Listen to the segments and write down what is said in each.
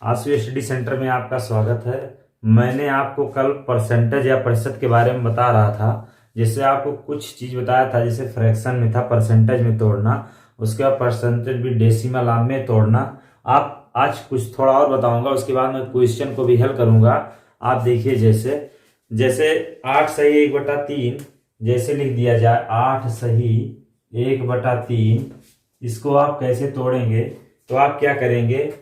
आंसू study centre में आपका स्वागत है। मैंने आपको कल परसेंटेज या प्रतिशत के बारे में बता रहा था। जिससे आपको कुछ चीज बताया था, जैसे फ्रैक्शन में था परसेंटेज में तोड़ना, उसके बाद परसेंटेज भी डेसिमल आर्म में तोड़ना। आप आज कुछ थोड़ा और बताऊंगा, उसके बाद मैं क्वेश्चन को भी हल करूंगा। आप देखिए, जैसे जैसे 8 सही 1/3 जैसे लिख दिया जाए, 8 सही 1/3, इसको आप कैसे तोड़ेंगे? तो आप क्या करेंगे,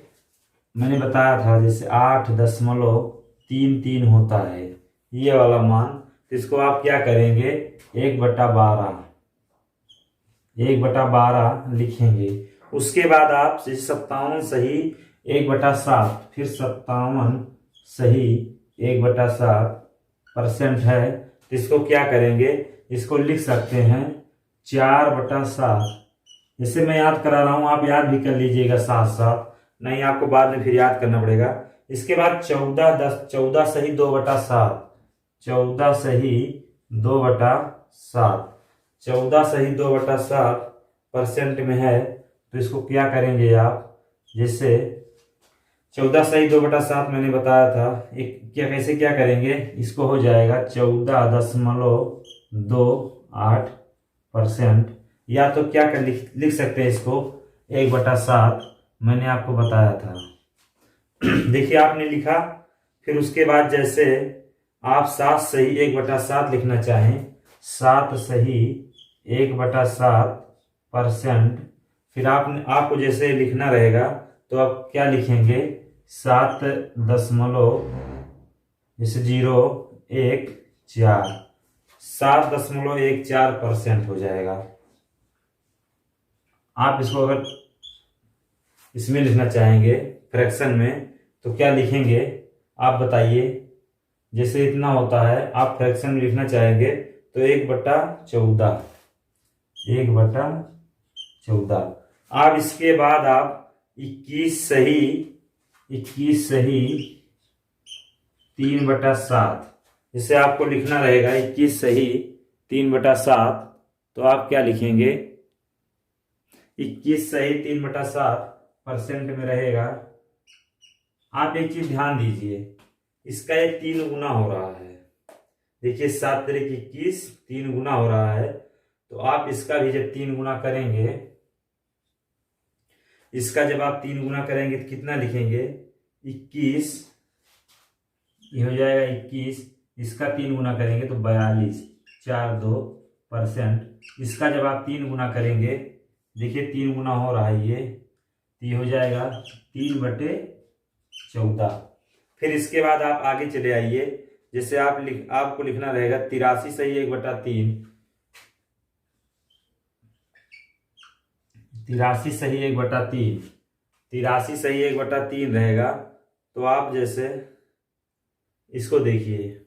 मैंने बताया था जैसे 8.33 होता है ये वाला मान। तो इसको आप क्या करेंगे, 1/12 लिखेंगे। उसके बाद आप जैसे 57 सही 1/7, फिर 57 सही 1/7% है। तो इसको क्या करेंगे, इसको लिख सकते हैं 4/7। जैसे मैं याद करा रहा हूं, आप याद भी कर लीजिएगा साथ साथ, नहीं आपको बाद में फिर याद करना पड़ेगा। इसके बाद 14 सही 2/7, 14 सही 2/7, 14 सही 2/7% में है। तो इसको क्या करेंगे आप, जैसे 14 सही 2/7 मैंने बताया था, एक क्या कैसे क्या करेंगे, इसको हो जाएगा 14.28%। या तो क्या कर लिख सकते हैं इसको 1/7, मैंने आपको बताया था। देखिए आपने लिखा। फिर उसके बाद जैसे आप 7 सही 1/7 लिखना चाहें, 7 सही 1/7%, फिर आपको जैसे लिखना रहेगा तो आप क्या लिखेंगे, 7.14 हो जाएगा। आप इसको अगर इसमें लिखना चाहेंगे फ्रैक्शन में, तो क्या लिखेंगे आप बताइए। जैसे इतना होता है, आप फ्रैक्शन में लिखना चाहेंगे तो 1/14, 1/14। आप इसके बाद आप 21 सही 3/7, जिसे आपको लिखना रहेगा 21 सही 3/7। तो आप क्या लिखेंगे, 21 सही 3/7% में रहेगा। आप एक चीज ध्यान दीजिए, इसका ये 3 गुना हो रहा है। देखिए 7 3 21, 3 गुना हो रहा है। तो आप इसका भी जब 3 गुना करेंगे, इसका जब आप 3 गुना करेंगे तो कितना लिखेंगे, 21, ये हो जाएगा 21। इसका 3 गुना करेंगे तो 42, 4.2%। इसका जब आप 3 गुना करेंगे, देखिए 3 गुना हो रहा है ये हो जाएगा 3/14। फिर इसके बाद आप आगे चले आइए। जैसे आपको लिखना रहेगा 83 सही 1/3, 83 सही 1/3, 83 सही 1/3 रहेगा। तो आप जैसे इसको देखिए,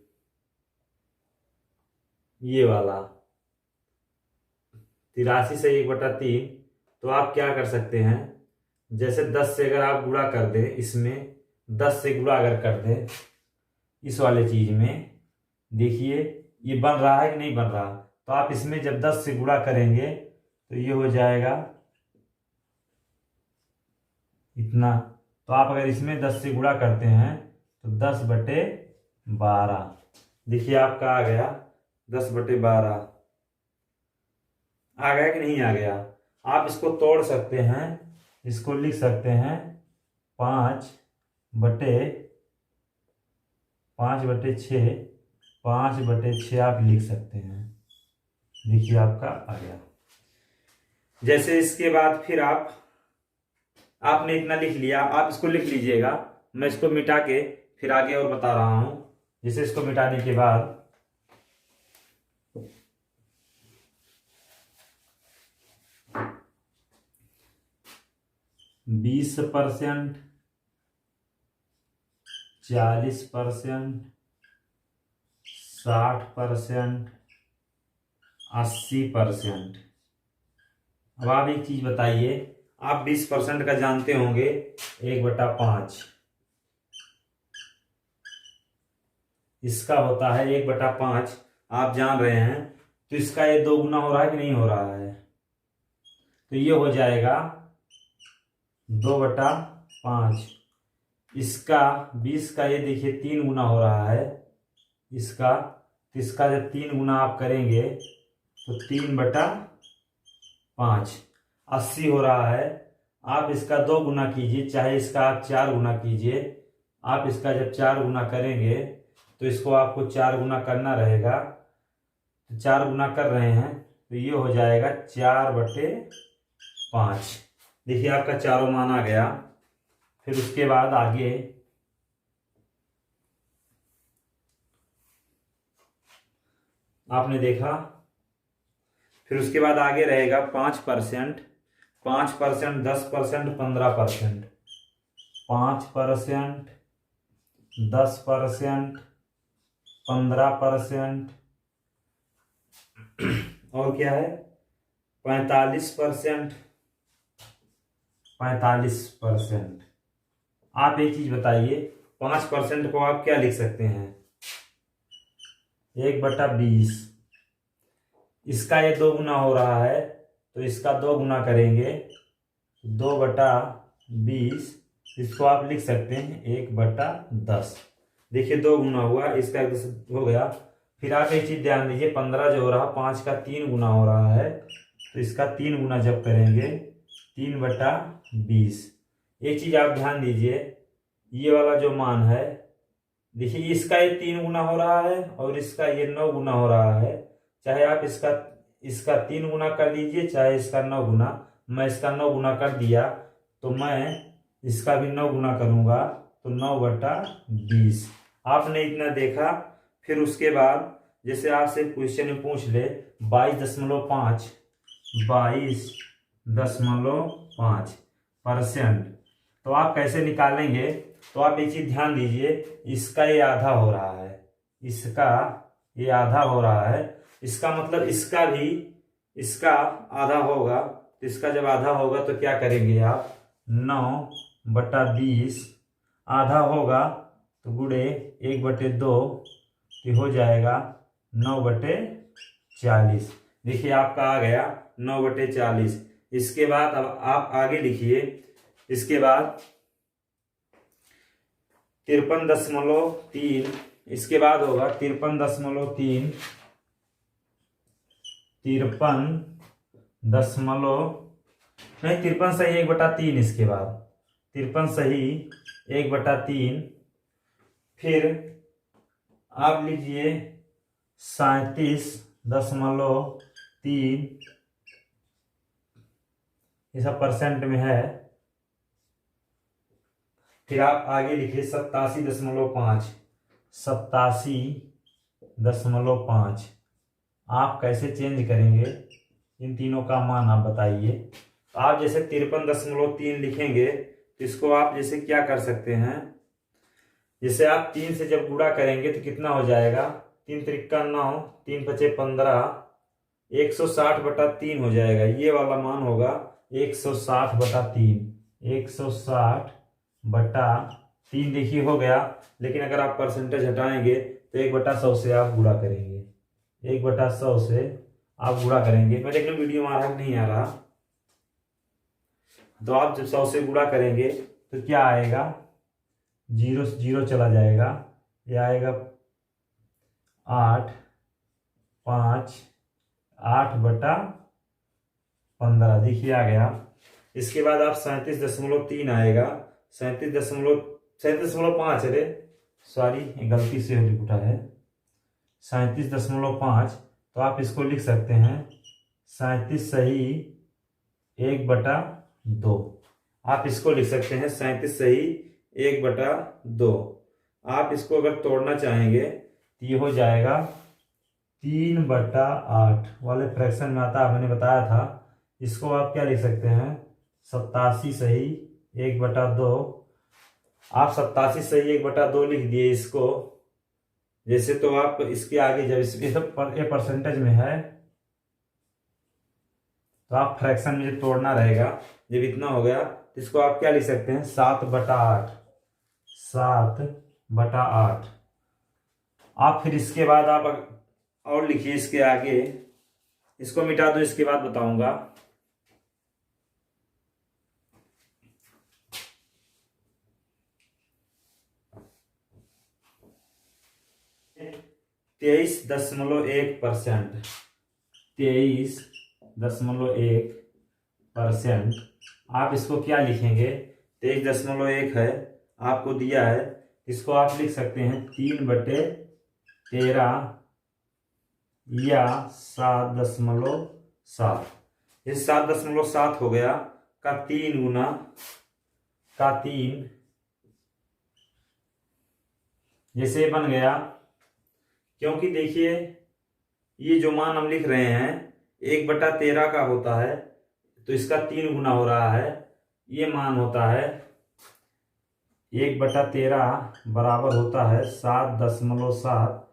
ये वाला 83 सही 1/3, तो आप क्या कर सकते हैं, जैसे 10 से अगर आप गुणा कर दें, इसमें 10 से गुणा अगर कर दें इस वाले चीज में, देखिए ये बन रहा है कि नहीं बन रहा। तो आप इसमें जब 10 से गुणा करेंगे तो ये हो जाएगा इतना। तो आप अगर इसमें 10 से गुणा करते हैं तो 10/12, देखिए आपका आ गया 10/12। आ गया कि नहीं आ गया? आप इसको तोड़ सकते हैं, इसको लिख सकते हैं 5/6, 5/6 आप लिख सकते हैं। देखिए आपका आ गया। जैसे इसके बाद फिर आपने इतना लिख लिया, आप इसको लिख लीजिएगा। मैं इसको मिटा के फिर आगे और बता रहा हूं। जैसे इसको मिटाने के बाद 20%, 40%, 60%, 80%। अब आप एक चीज बताइए, आप 20% का जानते होंगे 1/5, इसका होता है 1/5, आप जान रहे हैं। तो इसका ये 2 गुना हो रहा है कि नहीं हो रहा है? तो ये हो जाएगा 2/5। इसका 20 का ये देखिए 3 गुना हो रहा है इसका। तो इसका जब 3 गुना आप करेंगे तो 3/5 80 हो रहा है। आप इसका 2 गुना कीजिए, चाहे इसका आप 4 गुना कीजिए। आप इसका जब 4 गुना करेंगे तो इसको आपको 4 गुना करना रहेगा। तो 4 गुना कर रहे हैं तो ये हो जाएगा 4/5। देखिए आपका चारों मान आ गया। फिर उसके बाद आगे आपने देखा। फिर उसके बाद आगे रहेगा 5%, 5%, 10%, 15%, 5%, 10%, 15%, और क्या है 45%, 45%। आप एक चीज बताइए, 5% को आप क्या लिख सकते हैं? 1/20। इसका ये 2 गुना हो रहा है तो इसका 2 गुना करेंगे 2/20। इसको आप लिख सकते हैं 1/10। देखिए 2 गुना हुआ, इसका 10 हो गया। फिर आप एक चीज ध्यान दीजिए, 15 जो हो रहा है 5 का 3 गुना हो रहा है तो इसका 3 गुना जब करेंगे 3/20। एक चीज आप ध्यान दीजिए, ये वाला जो मान है देखिए इसका ये 3 गुना हो रहा है और इसका ये 9 गुना हो रहा है। चाहे आप इसका इसका 3 गुना कर दीजिए, चाहे इसका 9 गुना। मैं इसका 9 गुना कर दिया तो मैं इसका भी 9 गुना करूंगा तो 9/20। आपने इतना देखा। फिर उसके बाद जैसे आपसे क्वेश्चन में पूछ ले 22.5, 22.5%, तो आप कैसे निकालेंगे? तो आप एक चीज ध्यान दीजिए, इसका ये आधा हो रहा है, इसका ये आधा हो रहा है। इसका मतलब इसका आधा होगा। तो इसका जब आधा होगा तो क्या करेंगे आप? 9/20 आधा होगा तो गुणे 1/2 तो हो जाएगा 9/40। देखिए आपका आ गया 9/40। इसके बाद अब आप आगे लिखिए। इसके बाद 53.3, इसके बाद होगा 53.3, 53 सही 1/3। इसके बाद 53 सही 1/3। फिर आप लीजिए 37.3, ये सब परसेंट में है। फिर आप आगे लिखिए 87.5, 87.5। आप कैसे चेंज करेंगे इन तीनों का मान आप बताइए। तो आप जैसे 53.3 लिखेंगे तो इसको आप जैसे क्या कर सकते हैं, जैसे आप 3 से जब गुणा करेंगे तो कितना हो जाएगा? 3 त्रिका 9, 3 पचे 15, 160/3 हो जाएगा। ये वाला मान होगा 160/3, 160/3। देखिए हो गया। लेकिन अगर आप परसेंटेज हटाएंगे तो 1/100 से आप गुणा करेंगे, 1/100 से आप गुणा करेंगे। मैं देख लूँ वीडियो में आ रहा है नहीं आ रहा। तो आप जब 100 से गुणा करेंगे तो क्या आएगा? 0 0 चला जाएगा। ये आएगा 8, 5, 8/15। देखिए आ गया। इसके बाद आप 37.3 आएगा, 37.5, अरे सॉरी गलती से लिख उठा है 37.5। तो आप इसको लिख सकते हैं 37 सही 1/2। आप इसको लिख सकते हैं 37 सही 1/2। आप इसको अगर तोड़ना चाहेंगे तो ये हो जाएगा 3/8 वाले फ्रैक्शन में आता है, मैंने बताया था। इसको आप क्या लिख सकते हैं? 87 सही 1/2। आप 87 सही 1/2 लिख दिए इसको। जैसे तो आप इसके आगे जब ये परसेंटेज में है तो आप फ्रैक्शन में जब तोड़ना रहेगा, जब इतना हो गया तो इसको आप क्या लिख सकते हैं? 7/8, 7/8। आप फिर इसके बाद आप और लिखिए इसके आगे। इसको मिटा दो, इसके बाद बताऊंगा। 23.1%। 23.1%। आप इसको क्या लिखेंगे? 23.1 है, आपको दिया है, इसको आप लिख सकते हैं 3/13 या 7.7। ये 7.7 हो गया का 3 गुना का 3, जैसे बन गया। क्योंकि देखिए ये जो मान हम लिख रहे हैं 1/13 का होता है, तो इसका 3 गुना हो रहा है। ये मान होता है 1/13 बराबर होता है 7.7,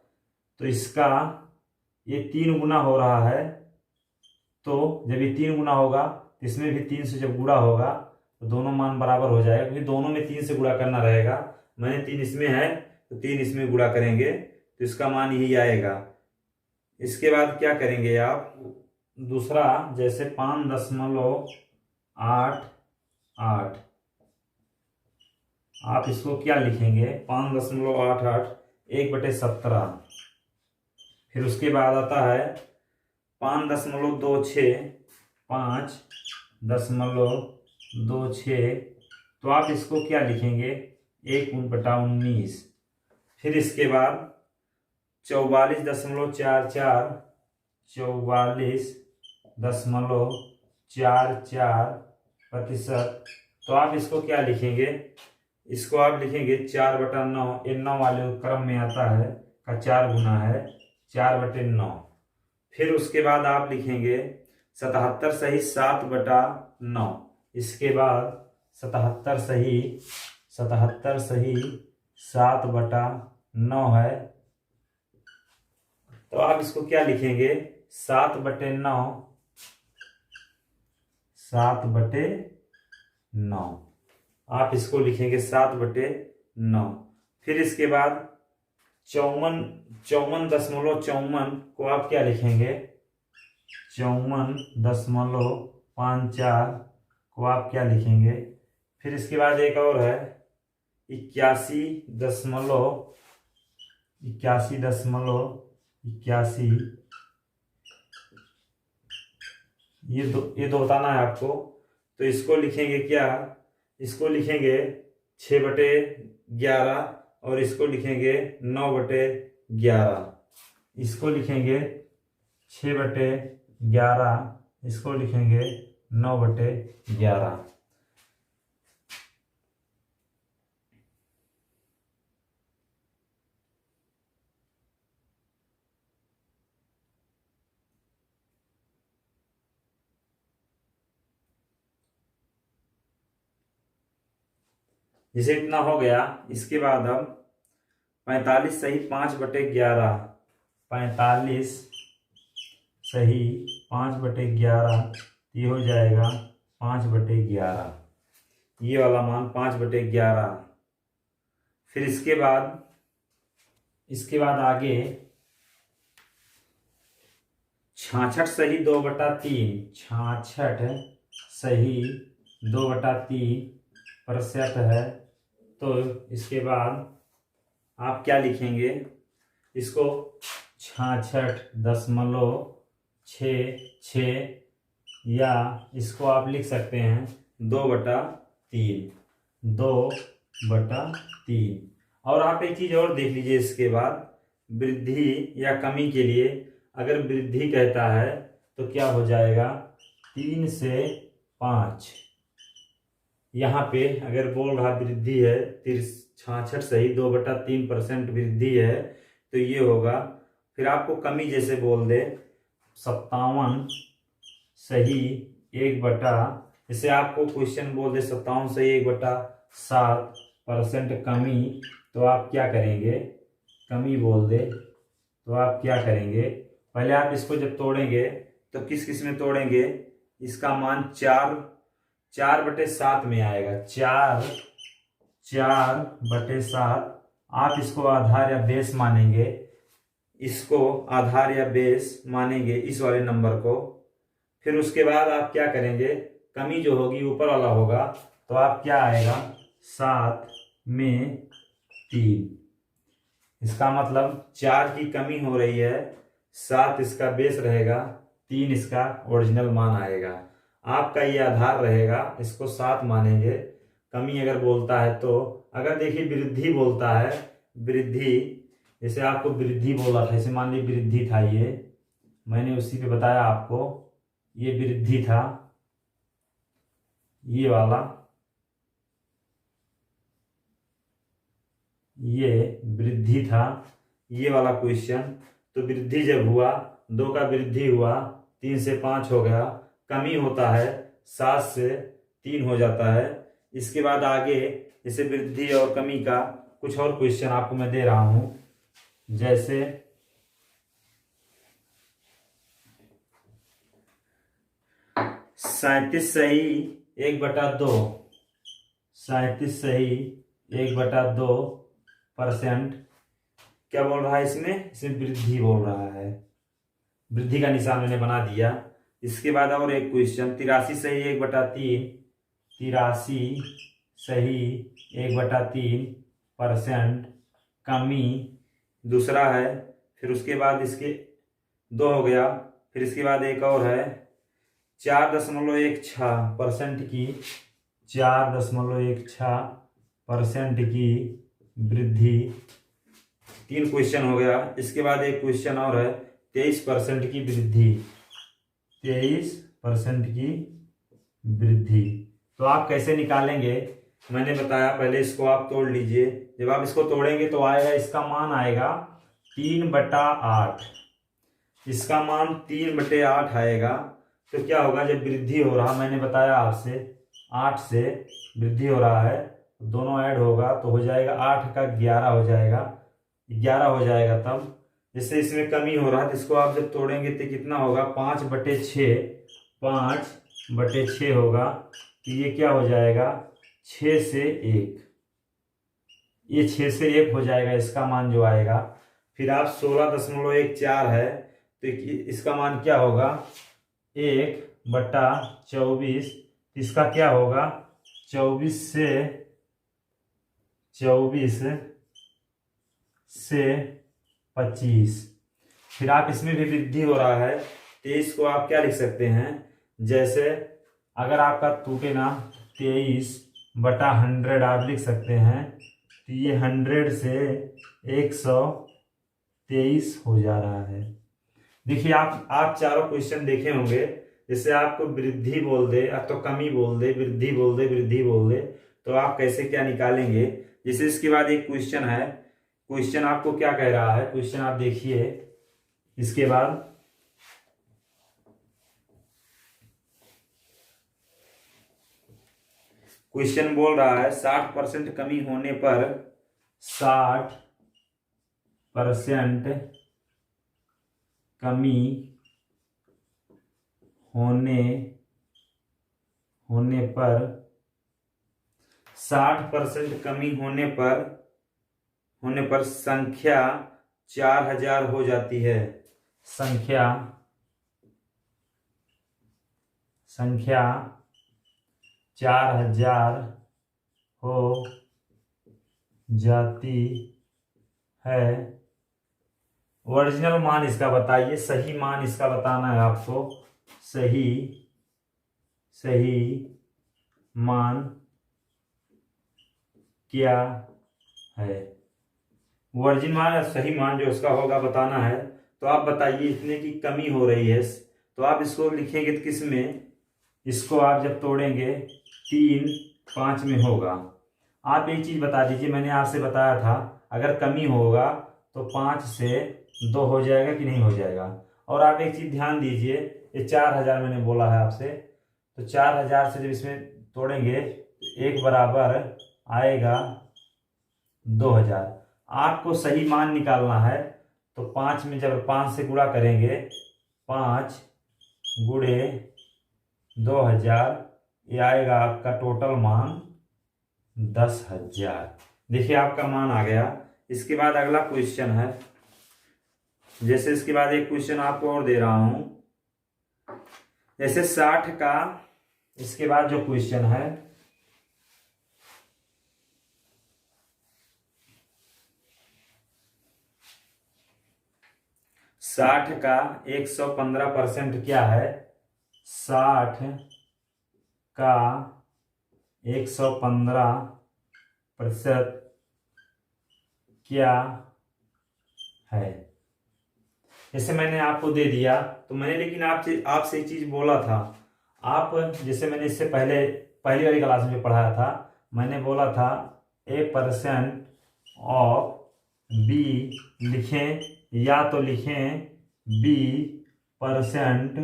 तो इसका ये 3 गुना हो रहा है। तो जब ये 3 गुना होगा तो इसमें भी 3 से जब गुणा होगा तो दोनों मान बराबर हो जाएगा, क्योंकि दोनों में 3 से गुणा करना रहेगा। मैंने 3 इसमें है तो 3 इसमें गुणा करेंगे तो इसका मान यही आएगा। इसके बाद क्या करेंगे आप? दूसरा जैसे 5.88, आप इसको क्या लिखेंगे? 5.88 1/17। फिर उसके बाद आता है 5.26, 5.26, तो आप इसको क्या लिखेंगे? 1/19। फिर इसके बाद 44.44, 44.44%, तो आप इसको क्या लिखेंगे? इसको आप लिखेंगे 4/9। ये 9 वाले क्रम में आता है का 4 गुना है, 4/9। फिर उसके बाद आप लिखेंगे 77 सही 7/9। इसके बाद 77 सही 7/9 है, तो आप इसको क्या लिखेंगे? 7/9, 7/9, आप इसको लिखेंगे 7/9। फिर इसके बाद 54.54 को आप क्या लिखेंगे? 54.54 को आप क्या लिखेंगे? फिर इसके बाद एक और है 81.81, ये दो बताना है आपको। तो इसको लिखेंगे क्या? इसको लिखेंगे 6/11 और इसको लिखेंगे 9/11। इसको लिखेंगे 6/11, इसको लिखेंगे 9/11। जैसे इतना हो गया, इसके बाद अब 45 सही 5/11, 45 सही 5/11, ये हो जाएगा 5/11, ये वाला मान 5/11। फिर इसके बाद आगे 66 सही 2/3, 66 सही 2/3% है, तो इसके बाद आप क्या लिखेंगे? इसको 66.66 या इसको आप लिख सकते हैं 2/3, 2/3। और आप एक चीज और देख लीजिए, इसके बाद वृद्धि या कमी के लिए अगर वृद्धि कहता है तो क्या हो जाएगा? 3 से 5। यहाँ पे अगर बोल रहा वृद्धि है 66 सही 2/3% वृद्धि है, तो ये होगा। फिर आपको कमी जैसे बोल दे 57 सही 1/, जैसे आपको क्वेश्चन बोल दे 57 सही 1/7% कमी, तो आप क्या करेंगे? कमी बोल दे तो आप क्या करेंगे? पहले आप इसको जब तोड़ेंगे तो किस में तोड़ेंगे? इसका मान 4/7 में आएगा, 4/7। आप इसको आधार या बेस मानेंगे, इसको आधार या बेस मानेंगे इस वाले नंबर को। फिर उसके बाद आप क्या करेंगे? कमी जो होगी ऊपर वाला होगा, तो आप क्या आएगा? 7 में 3। इसका मतलब 4 की कमी हो रही है, 7 इसका बेस रहेगा, 3 इसका ओरिजिनल मान आएगा। आपका ये आधार रहेगा, इसको 7 मानेंगे। कमी अगर बोलता है तो, अगर देखिए वृद्धि बोलता है, वृद्धि, जैसे आपको वृद्धि बोला था, जैसे मान लीजिए वृद्धि था, ये मैंने उसी पे बताया आपको, ये वृद्धि था, ये वाला, ये वृद्धि था, ये वाला क्वेश्चन। तो वृद्धि जब हुआ, 2 का वृद्धि हुआ, 3 से 5 हो गया, कमी होता है 7 से 3 हो जाता है। इसके बाद आगे जैसे वृद्धि और कमी का कुछ और क्वेश्चन आपको मैं दे रहा हूं, जैसे 37 सही 1/2, 37 सही 1/2%। क्या बोल रहा है इसमें? इसमें वृद्धि बोल रहा है, वृद्धि का निशान मैंने बना दिया। इसके बाद और एक क्वेश्चन 83 सही 1/3, 83 सही 1/3% कमी दूसरा है। फिर उसके बाद इसके 2 हो गया, फिर इसके बाद एक और है 4.16% की, 4.16% की वृद्धि। 3 क्वेश्चन हो गया। इसके बाद एक क्वेश्चन और है 23% की वृद्धि, 23% की वृद्धि। तो आप कैसे निकालेंगे मैंने बताया, पहले इसको आप तोड़ लीजिए। जब आप इसको तोड़ेंगे तो आएगा, इसका मान आएगा 3/8, इसका मान 3/8 आएगा। तो क्या होगा, जब वृद्धि हो रहा, मैंने बताया आपसे 8 से वृद्धि हो रहा है, दोनों ऐड होगा तो हो जाएगा 8 का 11 हो जाएगा, 11 हो जाएगा। तब जैसे इसमें कमी हो रहा है तो इसको आप जब तोड़ेंगे तो कितना होगा, 5/6, 5/6 होगा। तो ये क्या हो जाएगा, 6 से 1, ये 6 से 1 हो जाएगा इसका मान जो आएगा। फिर आप 16.14 है तो इसका मान क्या होगा, 1/24, इसका क्या होगा 24 से 25। फिर आप इसमें भी वृद्धि हो रहा है तो इसको आप क्या लिख सकते हैं, जैसे अगर आपका टूटे ना 23/100 आप लिख सकते हैं, तो ये 100 से 123 हो जा रहा है। देखिए आप चारों क्वेश्चन देखे होंगे, जैसे आपको वृद्धि बोल दे तो कमी बोल दे, वृद्धि बोल दे, वृद्धि बोल दे, तो आप कैसे क्या निकालेंगे। जैसे इसके बाद एक क्वेश्चन है, क्वेश्चन आपको क्या कह रहा है, क्वेश्चन आप देखिए। इसके बाद क्वेश्चन बोल रहा है 60% कमी होने पर, 60% कमी होने पर, 60% कमी होने पर संख्या 4000 हो जाती है। संख्या 4000 हो जाती है। ओरिजिनल मान इसका बताइए, सही मान इसका बताना है आपको, सही मान क्या है। ओरिजिनल मान, सही मान जो उसका होगा बताना है। तो आप बताइए, इतने की कमी हो रही है तो आप इसको लिखेंगे तो किस में, इसको आप जब तोड़ेंगे 3 5 में होगा। आप एक चीज बता दीजिए, मैंने आपसे बताया था अगर कमी होगा तो 5 से 2 हो जाएगा कि नहीं हो जाएगा। और आप एक चीज ध्यान दीजिए, ये 4000 मैंने बोला है आपसे, तो 4000 से जब इसमें तोड़ेंगे तो 1 बराबर आएगा 2000। आपको सही मान निकालना है तो 5 में जब 5 से गुणा करेंगे, 5 गुणे 2000, ये आएगा आपका टोटल मान 10,000। देखिए आपका मान आ गया। इसके बाद अगला क्वेश्चन है, जैसे इसके बाद एक क्वेश्चन आपको और दे रहा हूं, जैसे 60 का, इसके बाद जो क्वेश्चन है, 60 का 115% क्या है? 60 का 115% क्या है? जैसे मैंने आपको दे दिया तो मैंने लेकिन आपसे एक चीज बोला था। आप जैसे मैंने इससे पहले पहली वाली क्लास में पढ़ाया था, मैंने बोला था A% ऑफ B लिखें, या तो लिखें B%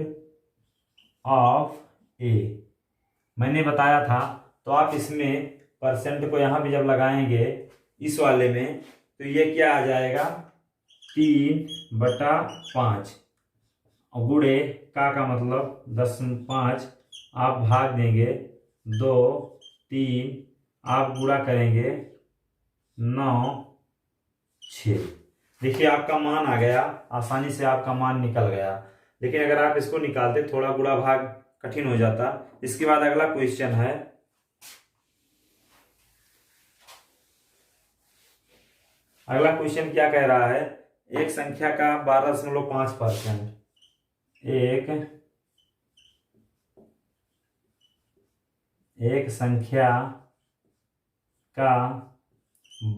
ऑफ A। मैंने बताया था। तो आप इसमें परसेंट को यहां भी जब लगाएंगे इस वाले में, तो ये क्या आ जाएगा? 3/5 गुणे का मतलब 10/5 आप भाग देंगे 2, 3 आप गुणा करेंगे 9, 6। देखिए आपका मान आ गया, आसानी से आपका मान निकल गया। लेकिन अगर आप इसको निकालते थोड़ा गुणा भाग कठिन हो जाता। इसके बाद अगला क्वेश्चन है, अगला क्वेश्चन क्या कह रहा है? एक संख्या का 12.5%, एक संख्या का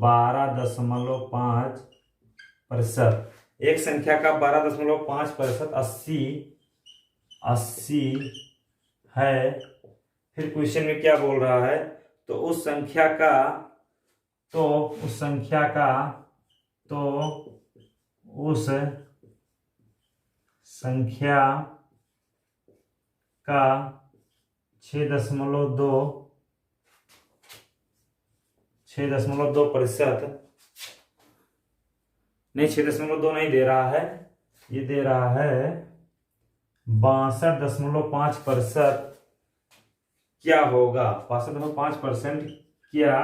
12.5%, एक संख्या का 12.5% 80 है। फिर क्वेश्चन में क्या बोल रहा है? तो उस संख्या का का 6.2% नहीं, 6.2 नहीं दे रहा है, ये दे रहा है 62.5% क्या होगा? 62.5% क्या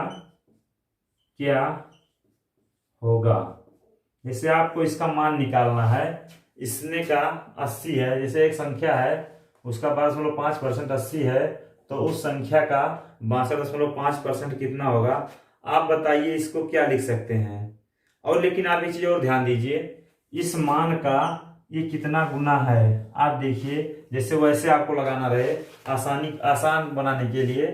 होगा? जैसे आपको इसका मान निकालना है। इसने का 80 है, जैसे एक संख्या है उसका 12.5% 80 है, तो उस संख्या का 62.5% कितना होगा? आप बताइए इसको क्या लिख सकते हैं? और लेकिन आप एक चीज और ध्यान दीजिए, इस मान का ये कितना गुना है आप देखिए। जैसे वैसे आपको लगाना रहे आसान बनाने के लिए,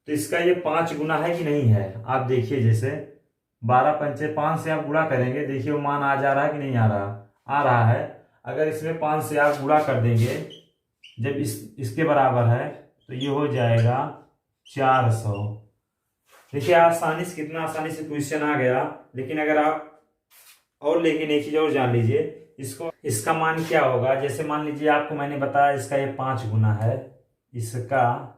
तो इसका ये 5 गुना है कि नहीं है? आप देखिए, जैसे 12×5 से आप गुणा करेंगे, देखिए वो मान आ जा रहा है कि नहीं आ रहा है। अगर इसमें 5 से आप गुणा कर देंगे, जब इसके बराबर है, तो ये हो जाएगा 400। देखिए आसानी से, कितना आसानी से क्वेश्चन आ गया। लेकिन अगर आप लेकिन एक चीज और जान लीजिए, इसका मान क्या होगा? जैसे मान लीजिए आपको मैंने बताया इसका ये 5 गुना है, इसका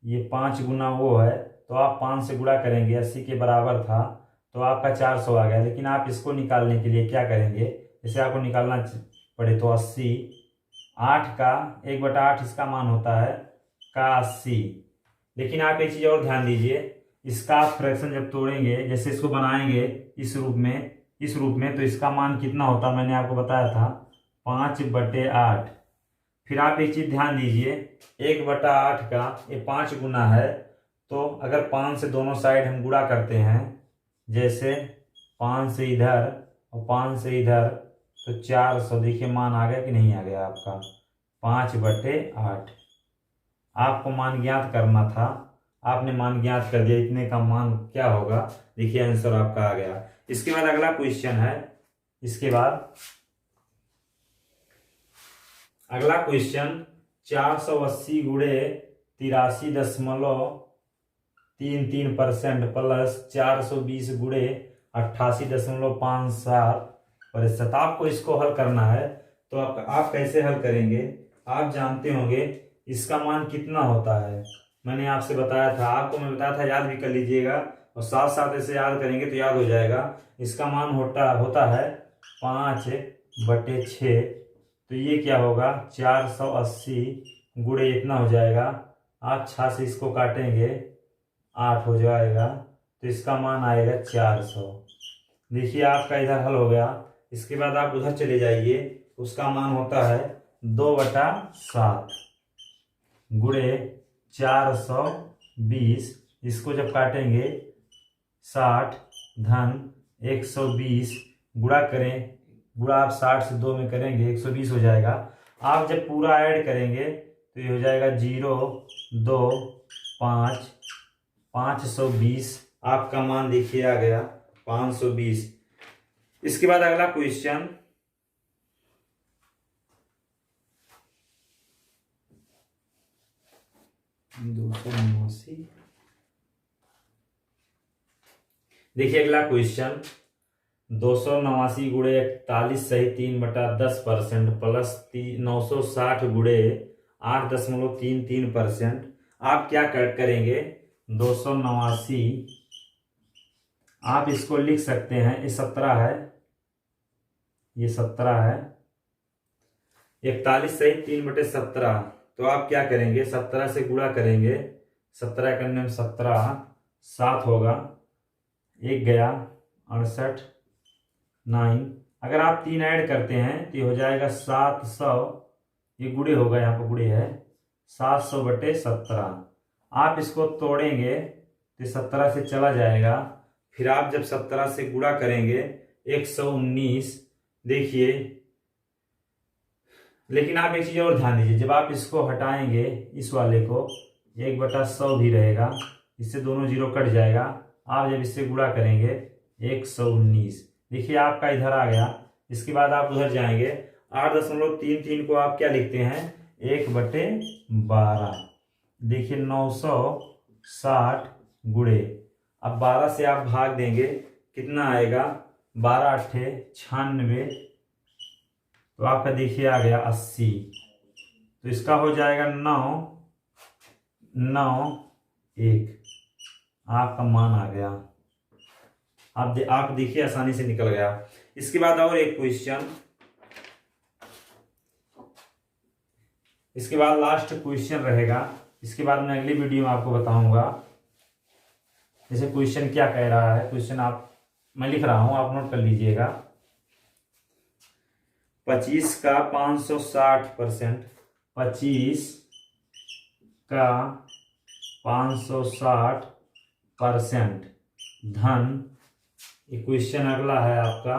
ये 5 गुना वो है, तो आप 5 से गुणा करेंगे, 80 के बराबर था तो आपका 400 आ गया। लेकिन आप इसको निकालने के लिए क्या करेंगे? जैसे आपको निकालना पड़े तो 80, 8 का 1/8 इसका मान होता है का 80। लेकिन आप एक चीज और ध्यान दीजिए, इसका आप फ्रैक्शन जब तोड़ेंगे, जैसे इसको बनाएंगे इस रूप में, तो इसका मान कितना होता है? मैंने आपको बताया था 5/8। फिर आप एक चीज ध्यान दीजिए, 1/8 का ये 5 गुना है, तो अगर 5 से दोनों साइड हम गुणा करते हैं, जैसे 5 से इधर और 5 से इधर, तो 400। देखिए मान आ गया कि नहीं आ गया आपका? 5/8। आपको मान ज्ञात करना था, आपने मान ज्ञात कर दिया, इतने का मान क्या होगा? देखिए आंसर आपका आ गया। इसके बाद अगला क्वेश्चन है, अगला क्वेश्चन 480 गुणे 83.33% प्लस 420 गुणे 88.57%। आपको इसको हल करना है, तो आप कैसे हल करेंगे? आप जानते होंगे इसका मान कितना होता है। मैंने आपसे बताया था, मैं बताया था, याद भी कर लीजिएगा, और साथ साथ ऐसे याद करेंगे तो याद हो जाएगा। इसका मान होता है 5/6। तो ये क्या होगा? 480 गुणे इतना हो जाएगा, आप 6 से इसको काटेंगे 8 हो जाएगा, तो इसका मान आएगा 400। देखिए आपका इधर हल हो गया। इसके बाद आप उधर चले जाइए, उसका मान होता है 2/7 गुणे 420। इसको जब काटेंगे 60 धन 120 गुणा करें गुणा आप 60 से 2 में करेंगे 120 हो जाएगा। आप जब पूरा ऐड करेंगे तो ये हो जाएगा 0 2 5 520। आपका मान देखिए आ गया 520। इसके बाद अगला क्वेश्चन, देखिए अगला क्वेश्चन 289 गुणे 41 सही 3/10% प्लस 960 गुणे 8.33%। आप क्या करेंगे 289, आप इसको लिख सकते हैं, ये 17 है, ये 17 है, 41 सही 3/17। तो आप क्या करेंगे 17 से गुणा करेंगे, 17 करने में 17 7 होगा, एक गया 68 9। अगर आप 3 ऐड करते हैं तो ये हो जाएगा 700, ये गुणे होगा, यहाँ पर गुणे है 700/17। आप इसको तोड़ेंगे तो 17 से चला जाएगा, फिर आप जब 17 से गुणा करेंगे 119। देखिए लेकिन आप एक चीज और ध्यान दीजिए, जब आप इसको हटाएंगे इस वाले को 1/100 भी रहेगा, इससे दोनों जीरो कट जाएगा। आप जब इससे गुणा करेंगे 119, देखिए आपका इधर आ गया। इसके बाद आप उधर जाएंगे 8.33 को आप क्या लिखते हैं 1/12। देखिए 960 गुणे, अब 12 से आप भाग देंगे कितना आएगा 12 8 96, तो आपका देखिए आ गया 80। तो इसका हो जाएगा 9 9 1, आपका मान आ गया। आप देखिए आसानी से निकल गया। इसके बाद और एक क्वेश्चन, इसके बाद लास्ट क्वेश्चन रहेगा। इसके बाद मैं अगली वीडियो में आपको बताऊंगा जैसे क्वेश्चन क्या कह रहा है। क्वेश्चन मैं लिख रहा हूं, आप नोट कर लीजिएगा। 25 का 560%, 25 का 560% धन, ये क्वेश्चन अगला है आपका,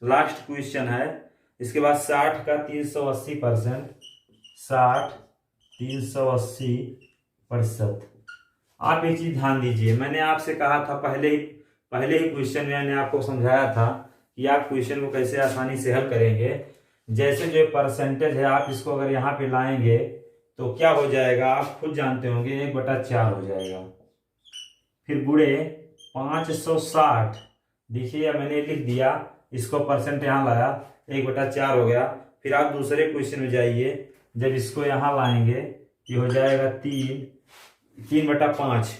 लास्ट क्वेश्चन है। इसके बाद 60 का 380%, 60 380%। आप एक चीज ध्यान दीजिए, मैंने आपसे कहा था पहले ही क्वेश्चन में मैंने आपको समझाया था कि आप क्वेश्चन को कैसे आसानी से हल करेंगे। जैसे जो परसेंटेज है आप इसको अगर यहाँ पे लाएंगे तो क्या हो जाएगा, आप खुद जानते होंगे 1/4 हो जाएगा। फिर गुणे 560, देखिए मैंने लिख दिया, इसको परसेंट यहाँ लाया 1/4 हो गया। फिर आप दूसरे क्वेश्चन में जाइए, जब इसको यहाँ लाएंगे ये हो जाएगा 3/5,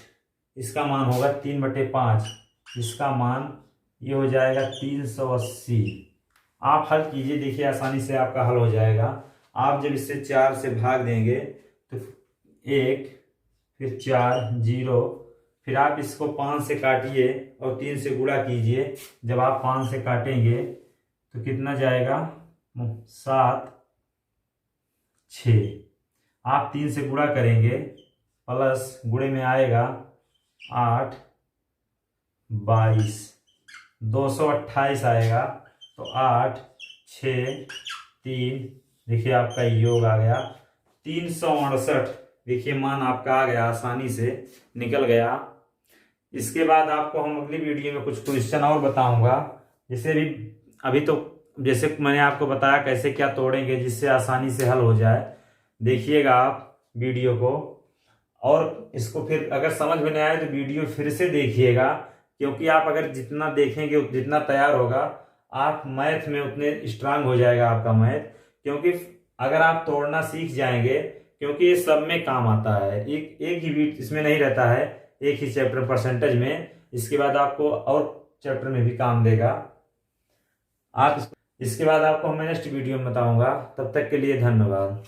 इसका मान होगा 3/5, इसका मान ये हो जाएगा 380। आप हल कीजिए, देखिए आसानी से आपका हल हो जाएगा। आप जब इससे 4 से भाग देंगे तो 1, फिर 4 0, फिर आप इसको 5 से काटिए और 3 से गुणा कीजिए। जब आप 5 से काटेंगे तो कितना जाएगा 7 6। आप 3 से गुणा करेंगे प्लस गुणे में आएगा 8 22, 228 आएगा। तो 8 6 3, देखिए आपका योग आ गया 368। देखिए मान आपका आ गया, आसानी से निकल गया। इसके बाद आपको हम अगली वीडियो में कुछ क्वेश्चन और बताऊंगा। जैसे अभी तो जैसे मैंने आपको बताया कैसे क्या तोड़ेंगे जिससे आसानी से हल हो जाए। देखिएगा आप वीडियो को, और इसको फिर अगर समझ में नहीं आए तो वीडियो फिर से देखिएगा, क्योंकि आप अगर जितना देखेंगे जितना तैयार होगा आप मैथ में उतने स्ट्रांग हो जाएगा आपका मैथ। क्योंकि अगर आप तोड़ना सीख जाएंगे, क्योंकि ये सब में काम आता है, एक ही बीट इसमें नहीं रहता है, एक ही चैप्टर परसेंटेज में, इसके बाद आपको और चैप्टर में भी काम देगा। आप इसके बाद आपको मैं नेक्स्ट वीडियो में बताऊंगा। तब तक के लिए धन्यवाद।